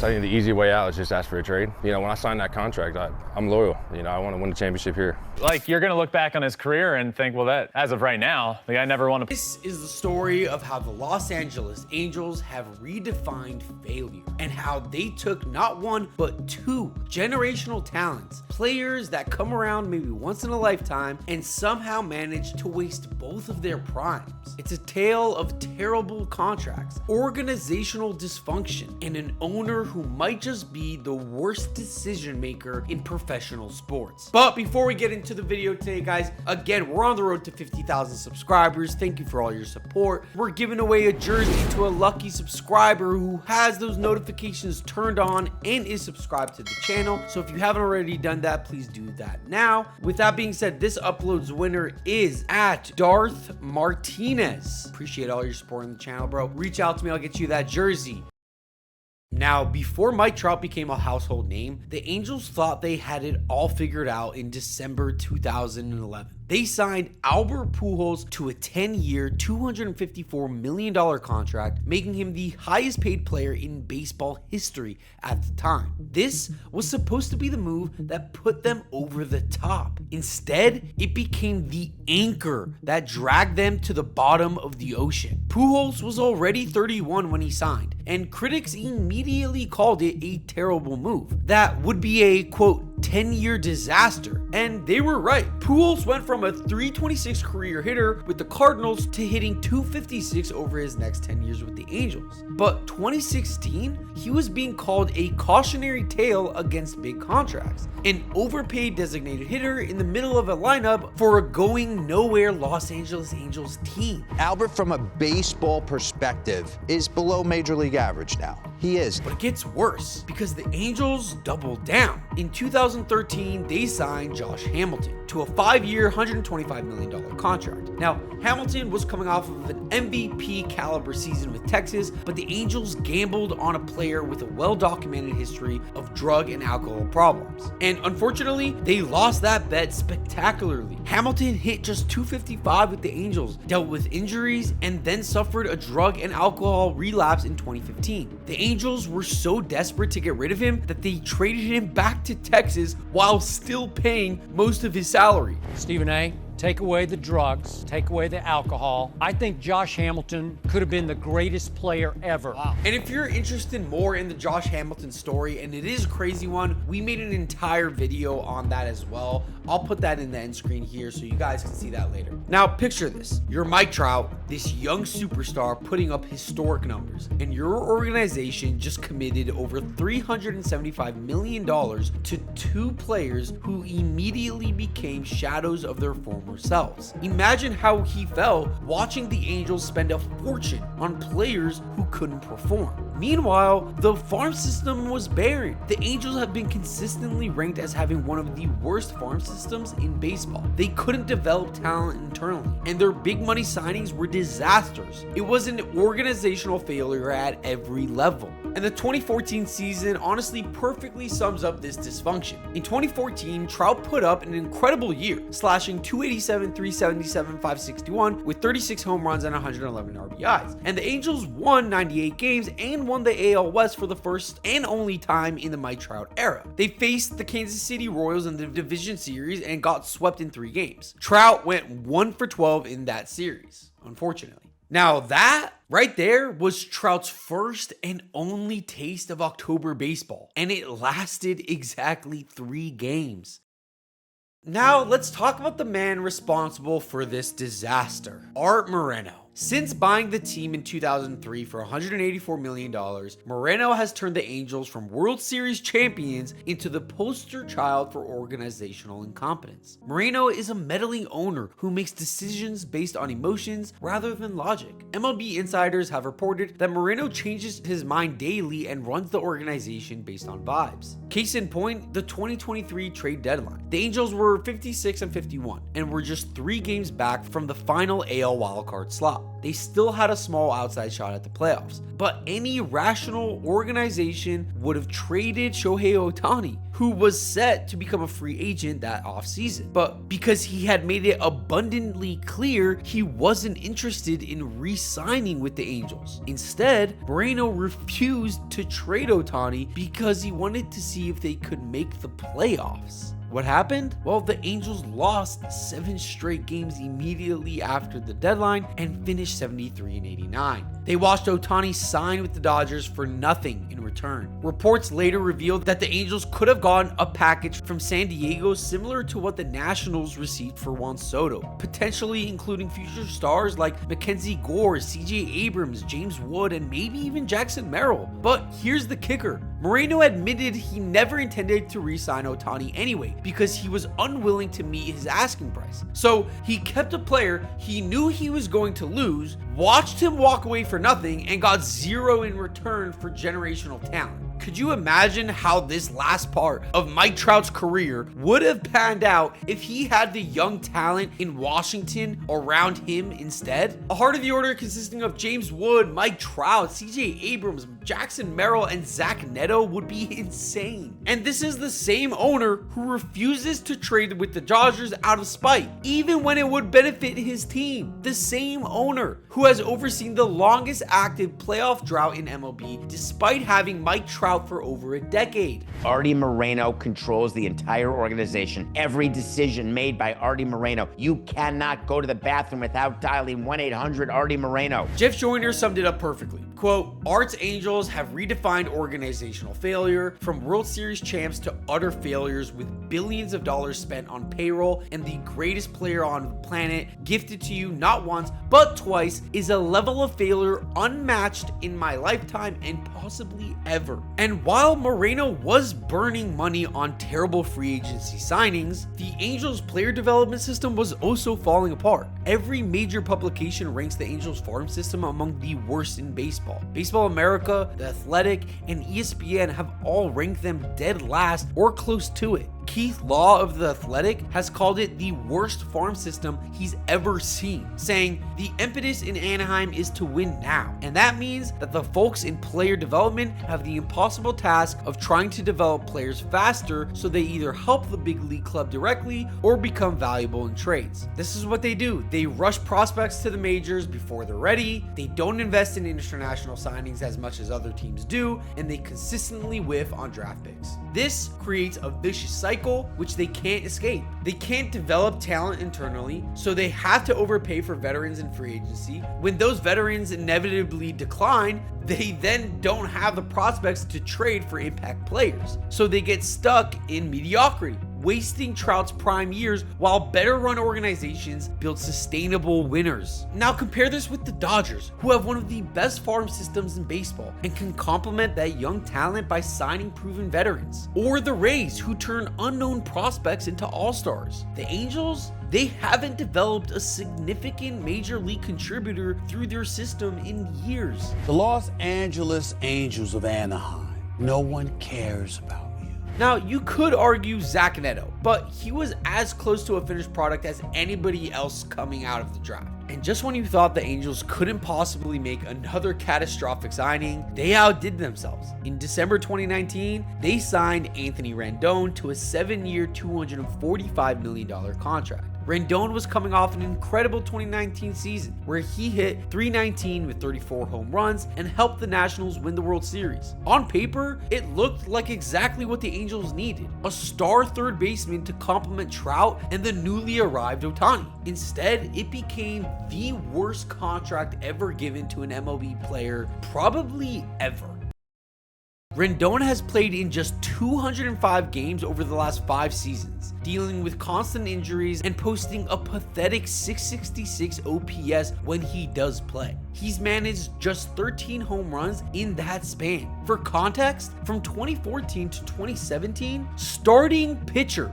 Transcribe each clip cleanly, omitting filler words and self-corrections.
I think the easy way out is just ask for a trade. You know, when I signed that contract, I'm loyal. You know, I want to win the championship here. Like, you're going to look back on his career and think, well, that, as of right now, the guy never won a... This is the story of how the Los Angeles Angels have redefined failure and how they took not one, but two generational talents, players that come around maybe once in a lifetime and somehow manage to waste both of their primes. It's a tale of terrible contracts, organizational dysfunction, and an owner who might just be the worst decision maker in professional sports. But before we get into the video today, guys, again, we're on the road to 50,000 subscribers. Thank you for all your support. We're giving away a jersey to a lucky subscriber who has those notifications turned on and is subscribed to the channel. So if you haven't already done that, please do that now. With that being said, this upload's winner is at Darth Martinez. Appreciate all your support on the channel, bro. Reach out to me, I'll get you that jersey. Now, before Mike Trout became a household name, the Angels thought they had it all figured out in December 2011. They signed Albert Pujols to a 10-year, $254 million contract, making him the highest paid player in baseball history at the time. This was supposed to be the move that put them over the top. Instead, it became the anchor that dragged them to the bottom of the ocean. Pujols was already 31 when he signed, and critics immediately called it a terrible move that would be a, quote, 10-year disaster. And they were right. Pujols went from a .326 career hitter with the Cardinals to hitting .256 over his next 10 years with the Angels. But 2016, he was being called a cautionary tale against big contracts, an overpaid designated hitter in the middle of a lineup for a going nowhere Los Angeles Angels team. Albert, from a baseball perspective, is below major league average now. He is. But it gets worse because the Angels doubled down. In 2013, they signed Josh Hamilton to a 5-year, $125 million contract. Now, Hamilton was coming off of an MVP caliber season with Texas, but the Angels gambled on a player with a well-documented history of drug and alcohol problems. And unfortunately, they lost that bet spectacularly. Hamilton hit just .255 with the Angels, dealt with injuries, and then suffered a drug and alcohol relapse in 2015. The Angels were so desperate to get rid of him that they traded him back to Texas while still paying most of his salary. Stephen A., take away the drugs, take away the alcohol. I think Josh Hamilton could have been the greatest player ever. Wow. And if you're interested more in the Josh Hamilton story, and it is a crazy one, we made an entire video on that as well. I'll put that in the end screen here so you guys can see that later. Now picture this. You're Mike Trout, this young superstar putting up historic numbers, and your organization just committed over $375 million to two players who immediately became shadows of their former selves. Imagine how he felt watching the Angels spend a fortune on players who couldn't perform. Meanwhile, the farm system was barren. The Angels have been consistently ranked as having one of the worst farm systems in baseball. They couldn't develop talent internally, and their big money signings were disasters. It was an organizational failure at every level. And the 2014 season honestly perfectly sums up this dysfunction. In 2014, Trout put up an incredible year, slashing .287, .377, .561 with 36 home runs and 111 RBIs. And the Angels won 98 games and won the AL West for the first and only time in the Mike Trout era. They faced the Kansas City Royals in the division series and got swept in 3 games. Trout went 1 for 12 in that series, unfortunately. Now that right there was Trout's first and only taste of October baseball, and it lasted exactly 3 games. Now let's talk about the man responsible for this disaster, Art Moreno. Since buying the team in 2003 for $184 million, Moreno has turned the Angels from World Series champions into the poster child for organizational incompetence. Moreno is a meddling owner who makes decisions based on emotions rather than logic. MLB insiders have reported that Moreno changes his mind daily and runs the organization based on vibes. Case in point, the 2023 trade deadline. The Angels were 56-51 and were just 3 games back from the final AL wildcard slot. they still had a small outside shot at the playoffs. But any rational organization would have traded Shohei Ohtani, who was set to become a free agent that offseason. But because he had made it abundantly clear he wasn't interested in re-signing with the Angels. Instead, Moreno refused to trade Ohtani because he wanted to see if they could make the playoffs. What happened? Well, the Angels lost 7 straight games immediately after the deadline and finished 73-89. They watched Ohtani sign with the Dodgers for nothing in return. Reports later revealed that the Angels could have gotten a package from San Diego similar to what the Nationals received for Juan Soto, potentially including future stars like Mackenzie Gore, CJ Abrams, James Wood, and maybe even Jackson Merrill. But here's the kicker. Moreno admitted he never intended to re-sign Ohtani anyway because he was unwilling to meet his asking price. So he kept a player he knew he was going to lose, watched him walk away for nothing, and got zero in return for generational talent. Could you imagine how this last part of Mike Trout's career would have panned out if he had the young talent in Washington around him instead? A heart of the order consisting of James Wood, Mike Trout, CJ Abrams, Jackson Merrill, and Zach Neto would be insane. And this is the same owner who refuses to trade with the Dodgers out of spite, even when it would benefit his team. The same owner who has overseen the longest active playoff drought in MLB despite having Mike Trout for over a decade. Artie Moreno controls the entire organization. Every decision made by Artie Moreno. You cannot go to the bathroom without dialing 1-800-ARTIE Moreno. Jeff Joyner summed it up perfectly. Quote, Art's Angels have redefined organizational failure from World Series champs to utter failures with billions of dollars spent on payroll, and the greatest player on the planet gifted to you not once but twice is a level of failure unmatched in my lifetime and possibly ever. And while Moreno was burning money on terrible free agency signings, the Angels player development system was also falling apart. Every major publication ranks the Angels farm system among the worst in baseball. Baseball America, The Athletic, and ESPN have all ranked them dead last or close to it. Keith Law of The Athletic has called it the worst farm system he's ever seen, saying the impetus in Anaheim is to win now. And that means that the folks in player development have the impossible task of trying to develop players faster so they either help the big league club directly or become valuable in trades. This is what they do. They rush prospects to the majors before they're ready. They don't invest in international signings as much as other teams do, and they consistently whiff on draft picks. This creates a vicious cycle which they can't escape. They can't develop talent internally, so they have to overpay for veterans in free agency. When those veterans inevitably decline, they then don't have the prospects to trade for impact players, so they get stuck in mediocrity, wasting Trout's prime years while better run organizations build sustainable winners. Now compare this with the Dodgers, who have one of the best farm systems in baseball and can complement that young talent by signing proven veterans. Or the Rays, who turn unknown prospects into all-stars. The Angels, they haven't developed a significant major league contributor through their system in years. The Los Angeles Angels of Anaheim. No one cares about. Now, you could argue Zach Neto, but he was as close to a finished product as anybody else coming out of the draft. And just when you thought the Angels couldn't possibly make another catastrophic signing, they outdid themselves. In December 2019, they signed Anthony Rendon to a 7-year, $245 million contract. Rendon was coming off an incredible 2019 season where he hit .319 with 34 home runs and helped the Nationals win the World Series. On paper, it looked like exactly what the Angels needed, a star third baseman to complement Trout and the newly arrived Ohtani. Instead, it became the worst contract ever given to an MLB player, probably ever. Rendon has played in just 205 games over the last 5 seasons, dealing with constant injuries and posting a pathetic .666 OPS when he does play. He's managed just 13 home runs in that span. For context, from 2014 to 2017, starting pitcher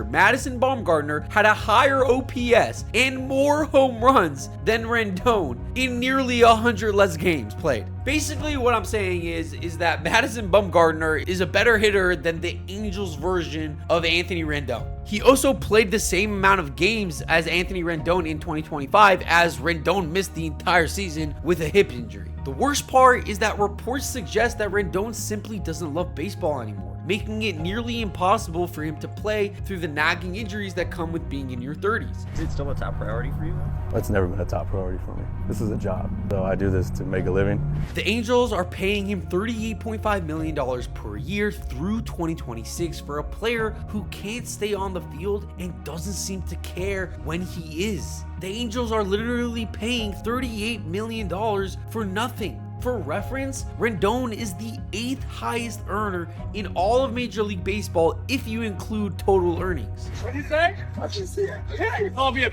Madison Bumgarner had a higher OPS and more home runs than Rendon in nearly 100 less games played. Basically, what I'm saying is that Madison Bumgarner is a better hitter than the Angels version of Anthony Rendon. He also played the same amount of games as Anthony Rendon in 2025, as Rendon missed the entire season with a hip injury. The worst part is that reports suggest that Rendon simply doesn't love baseball anymore, making it nearly impossible for him to play through the nagging injuries that come with being in your 30s. Is it still a top priority for you? It's never been a top priority for me. This is a job, so I do this to make a living. The Angels are paying him $38.5 million per year through 2026 for a player who can't stay on the field and doesn't seem to care when he is. The Angels are literally paying $38 million for nothing. For reference, Rendon is the 8th highest earner in all of Major League Baseball if you include total earnings. What did you say? I just see it. Yeah, you called me a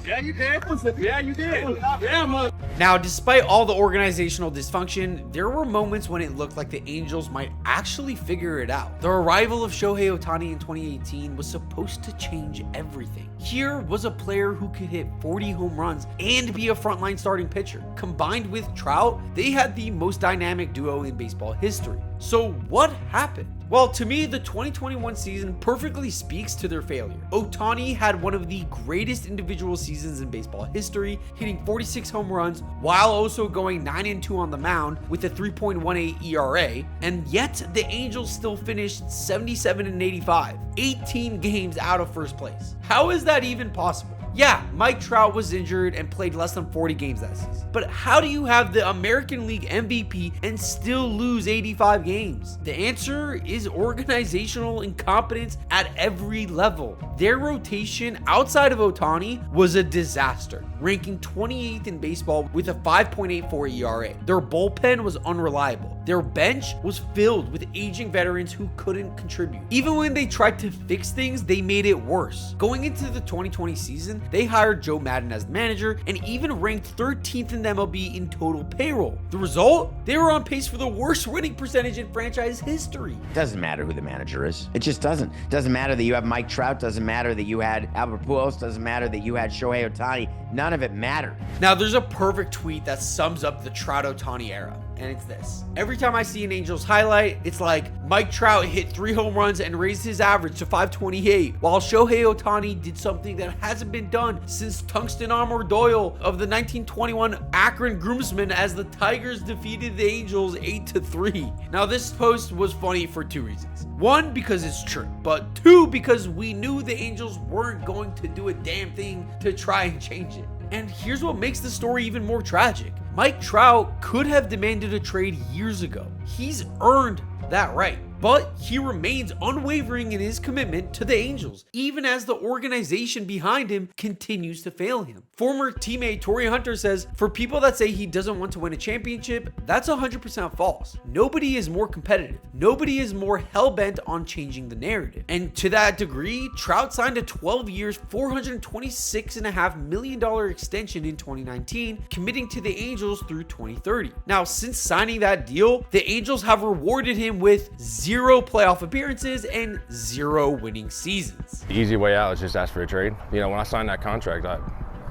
yeah, you did. Yeah, you did. Yeah, man. Now, despite all the organizational dysfunction, there were moments when it looked like the Angels might actually figure it out. The arrival of Shohei Ohtani in 2018 was supposed to change everything. Here was a player who could hit 40 home runs and be a frontline starting pitcher. Combined with Trout, they had the most dynamic duo in baseball history. So what happened? Well, to me, the 2021 season perfectly speaks to their failure. Ohtani had one of the greatest individual seasons in baseball history, hitting 46 home runs while also going 9-2 on the mound with a 3.18 ERA, and yet the Angels still finished 77-85, 18 games out of first place. How is that even possible? Yeah, Mike Trout was injured and played less than 40 games that season. But how do you have the American League MVP and still lose 85 games? The answer is organizational incompetence at every level. Their rotation outside of Ohtani was a disaster, ranking 28th in baseball with a 5.84 ERA. Their bullpen was unreliable. Their bench was filled with aging veterans who couldn't contribute. Even when they tried to fix things, they made it worse. Going into the 2020 season, they hired Joe Madden as the manager and even ranked 13th in the MLB in total payroll. The result? They were on pace for the worst winning percentage in franchise history. Doesn't matter who the manager is. It just doesn't. Doesn't matter that you have Mike Trout. Doesn't matter that you had Albert Pujols. Doesn't matter that you had Shohei Ohtani. None of it mattered. Now, there's a perfect tweet that sums up the Trout Ohtani era, and it's this. Every time I see an Angels highlight, it's like Mike Trout hit 3 home runs and raised his average to 528, while Shohei Ohtani did something that hasn't been done since Tungsten Armour Doyle of the 1921 Akron Groomsmen as the Tigers defeated the Angels 8-3. Now, this post was funny for 2 reasons. 1, because it's true, but 2, because we knew the Angels weren't going to do a damn thing to try and change it. And here's what makes the story even more tragic. Mike Trout could have demanded a trade years ago. He's earned that right. But he remains unwavering in his commitment to the Angels, even as the organization behind him continues to fail him. Former teammate Torrey Hunter says, for people that say he doesn't want to win a championship, that's 100% false. Nobody is more competitive. Nobody is more hell-bent on changing the narrative. And to that degree, Trout signed a 12 years, $426.5 million extension in 2019, committing to the Angels through 2030. Now, since signing that deal, the Angels have rewarded him with 0 playoff appearances and 0 winning seasons. The easy way out is just ask for a trade. You know, when I signed that contract,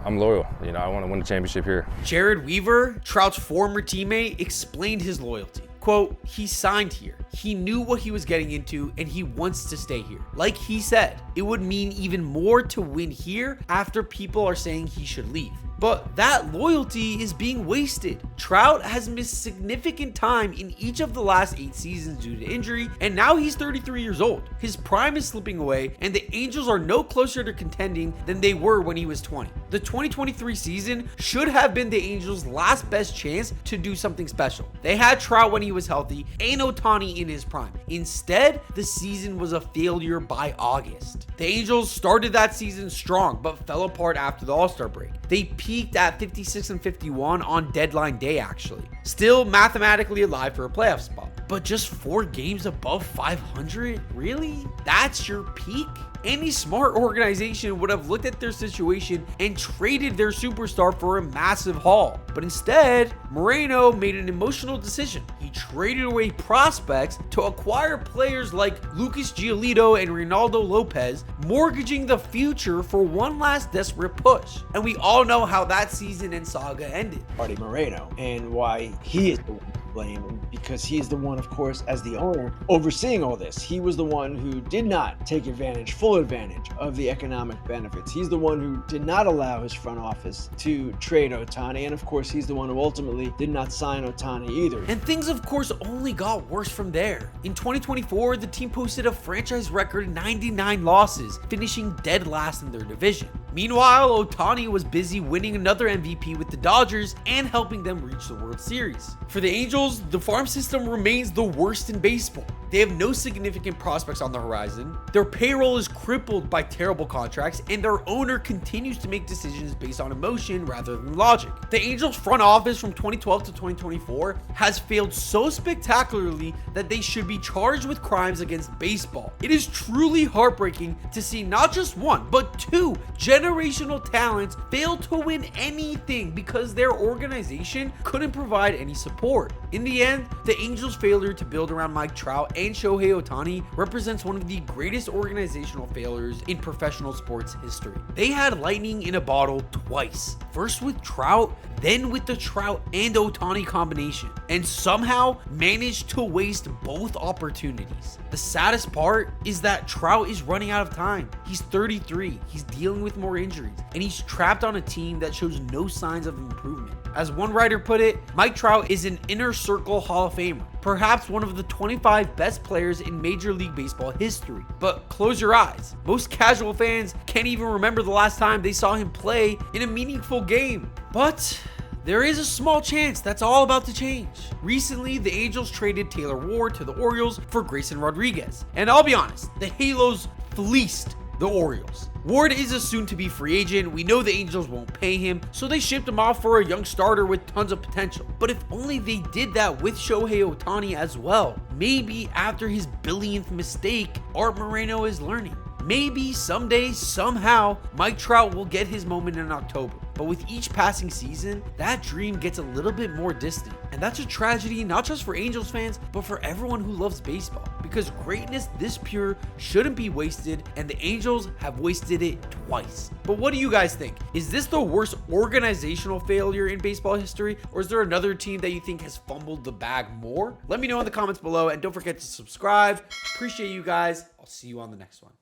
I'm loyal. You know, I want to win a championship here. Jared Weaver, Trout's former teammate, explained his loyalty. Quote, he signed here. He knew what he was getting into and he wants to stay here. Like he said, it would mean even more to win here after people are saying he should leave. But that loyalty is being wasted. Trout has missed significant time in each of the last 8 seasons due to injury, and now he's 33 years old. His prime is slipping away, and the Angels are no closer to contending than they were when he was 20. The 2023 season should have been the Angels' last best chance to do something special. They had Trout when he was healthy and Ohtani in his prime. Instead, the season was a failure by August. The Angels started that season strong, but fell apart after the All-Star break. They peaked at 56-51 on deadline day, actually. Still mathematically alive for a playoff spot. But just 4 games above 500? Really? That's your peak? Any smart organization would have looked at their situation and traded their superstar for a massive haul. But instead, Moreno made an emotional decision. He traded away prospects to acquire players like Lucas Giolito and Reynaldo Lopez, mortgaging the future for one last desperate push. And we all know how that season and saga ended. Artie Moreno and why he is the one blame because he's the one, of course, as the owner, overseeing all this. He was the one who did not take full advantage of the economic benefits. He's the one who did not allow his front office to trade Ohtani, and of course, he's the one who ultimately did not sign Ohtani either. And things, of course, only got worse from there. In 2024, the team posted a franchise record 99 losses, finishing dead last in their division. Meanwhile, Ohtani was busy winning another MVP with the Dodgers and helping them reach the World Series. For the Angels, the farm system remains the worst in baseball. They have no significant prospects on the horizon, their payroll is crippled by terrible contracts, and their owner continues to make decisions based on emotion rather than logic. The Angels front office from 2012 to 2024 has failed so spectacularly that they should be charged with crimes against baseball. It is truly heartbreaking to see not just one, but two generational talents fail to win anything because their organization couldn't provide any support. In the end, the Angels' failure to build around Mike Trout and Shohei Ohtani represents one of the greatest organizational failures in professional sports history. They had lightning in a bottle twice, first with Trout, then with the Trout and Ohtani combination, and somehow managed to waste both opportunities. The saddest part is that Trout is running out of time. He's 33, he's dealing with more injuries, and he's trapped on a team that shows no signs of improvement. As one writer put it, Mike Trout is an inner circle Hall of Famer, perhaps one of the 25 best players in Major League Baseball history. But close your eyes. Most casual fans can't even remember the last time they saw him play in a meaningful game. But there is a small chance that's all about to change. Recently, the Angels traded Taylor Ward to the Orioles for Grayson Rodriguez. And I'll be honest, the Halos fleeced the Orioles. Ward is a soon-to-be free agent. We know the Angels won't pay him, so they shipped him off for a young starter with tons of potential. But if only they did that with Shohei Ohtani as well. Maybe after his billionth mistake, Art Moreno is learning. Maybe someday, somehow, Mike Trout will get his moment in October. But with each passing season, that dream gets a little bit more distant. And that's a tragedy not just for Angels fans, but for everyone who loves baseball. Because greatness this pure shouldn't be wasted, and the Angels have wasted it twice. But what do you guys think? Is this the worst organizational failure in baseball history? Or is there another team that you think has fumbled the bag more? Let me know in the comments below, and don't forget to subscribe. Appreciate you guys. I'll see you on the next one.